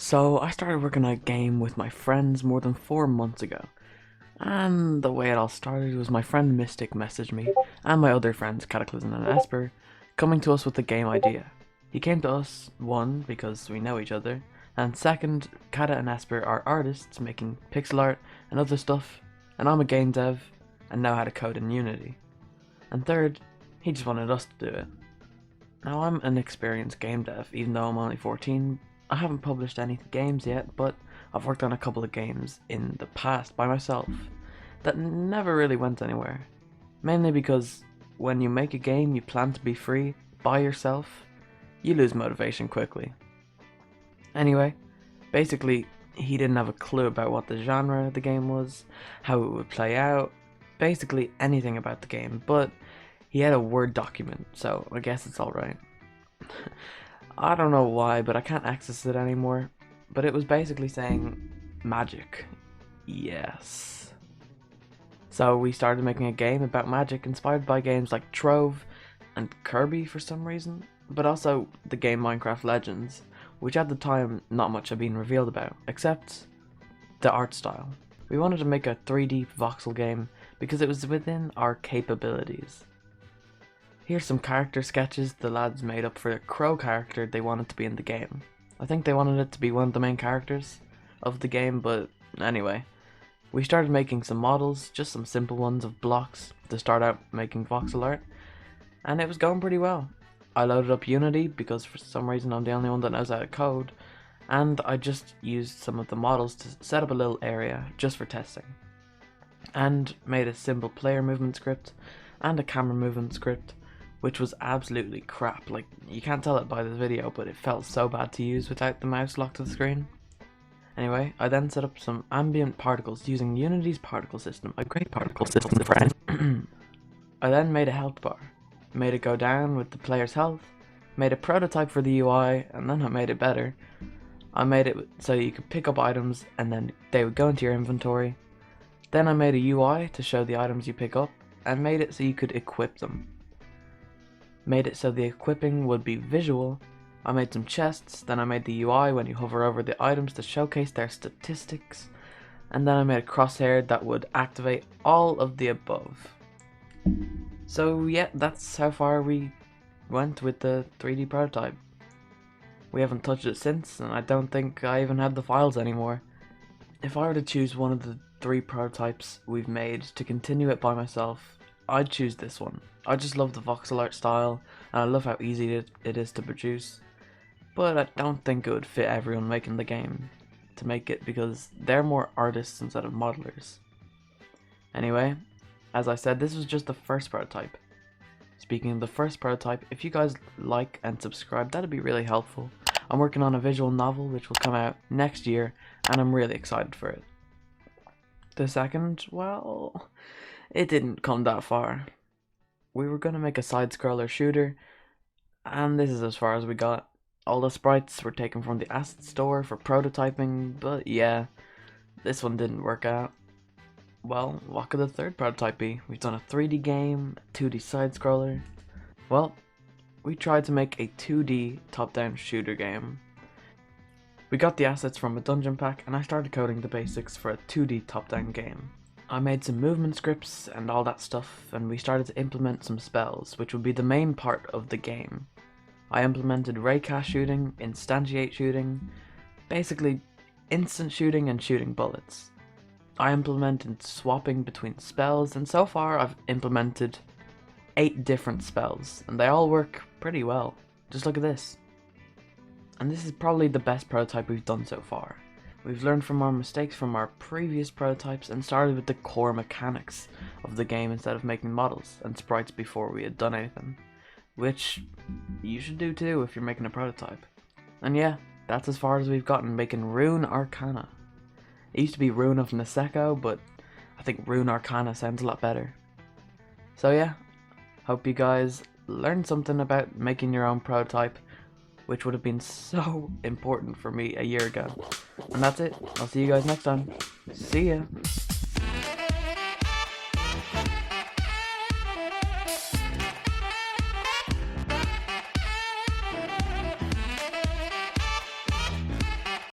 So I started working on a game with my friends more than 4 months ago. And the way it all started was my friend Mystic messaged me and my other friends Cataclysm and Esper coming to us with the game idea. He came to us, one, because we know each other, and second, Kata and Esper are artists making pixel art and other stuff, and I'm a game dev and know how to code in Unity. And third, he just wanted us to do it. Now I'm an experienced game dev, even though I'm only 14. I haven't published any games yet, but I've worked on a couple of games in the past by myself that never really went anywhere. Mainly because when you make a game you plan to be free by yourself, you lose motivation quickly. Anyway, basically he didn't have a clue about what the genre of the game was, how it would play out, basically anything about the game, but he had a Word document, so I guess it's alright. I don't know why, but I can't access it anymore. But it was basically saying magic. Yes. So we started making a game about magic inspired by games like Trove and Kirby for some reason, but also the game Minecraft Legends, which at the time not much had been revealed about, except the art style. We wanted to make a 3D voxel game because it was within our capabilities. Here's some character sketches the lads made up for a crow character they wanted to be in the game. I think they wanted it to be one of the main characters of the game, but anyway. We started making some models, just some simple ones of blocks to start out making voxel art, and it was going pretty well. I loaded up Unity because for some reason I'm the only one that knows how to code, and I just used some of the models to set up a little area just for testing. And made a simple player movement script and a camera movement script, which was absolutely crap. Like, you can't tell it by this video, but it felt so bad to use without the mouse locked to the screen. Anyway, I then set up some ambient particles using Unity's particle system, a great particle system friend. I then made a health bar, made it go down with the player's health, made a prototype for the UI, and then I made it better. I made it so you could pick up items and then they would go into your inventory. Then I made a UI to show the items you pick up, and made it so you could equip them. Made it so the equipping would be visual. I made some chests, then I made the UI when you hover over the items to showcase their statistics, and then I made a crosshair that would activate all of the above. So yeah, that's how far we went with the 3D prototype. We haven't touched it since, and I don't think I even have the files anymore. If I were to choose one of the 3 prototypes we've made to continue it by myself, I'd choose this one. I just love the voxel art style, and I love how easy it is to produce. But I don't think it would fit everyone making the game to make it because they're more artists instead of modelers. Anyway, as I said, this was just the first prototype. Speaking of the first prototype, if you guys like and subscribe, that'd be really helpful. I'm working on a visual novel which will come out next year, and I'm really excited for it. The second, well, it didn't come that far. We were going to make a side-scroller shooter, and this is as far as we got. All the sprites were taken from the asset store for prototyping, but yeah, this one didn't work out. Well, what could the third prototype be? We've done a 3D game, a 2D side-scroller. Well, we tried to make a 2D top-down shooter game. We got the assets from a dungeon pack, and I started coding the basics for a 2D top-down game. I made some movement scripts and all that stuff, and we started to implement some spells, which would be the main part of the game. I implemented raycast shooting, instantiate shooting, basically instant shooting and shooting bullets. I implemented swapping between spells, and so far I've implemented 8 different spells, and they all work pretty well. Just look at this. And this is probably the best prototype we've done so far. We've learned from our mistakes from our previous prototypes and started with the core mechanics of the game instead of making models and sprites before we had done anything. Which you should do too if you're making a prototype. And yeah, that's as far as we've gotten making Rune Arcana. It used to be Rune of Niseko, but I think Rune Arcana sounds a lot better. So yeah, hope you guys learned something about making your own prototype, which would have been so important for me a year ago. And that's it. I'll see you guys next time. See ya.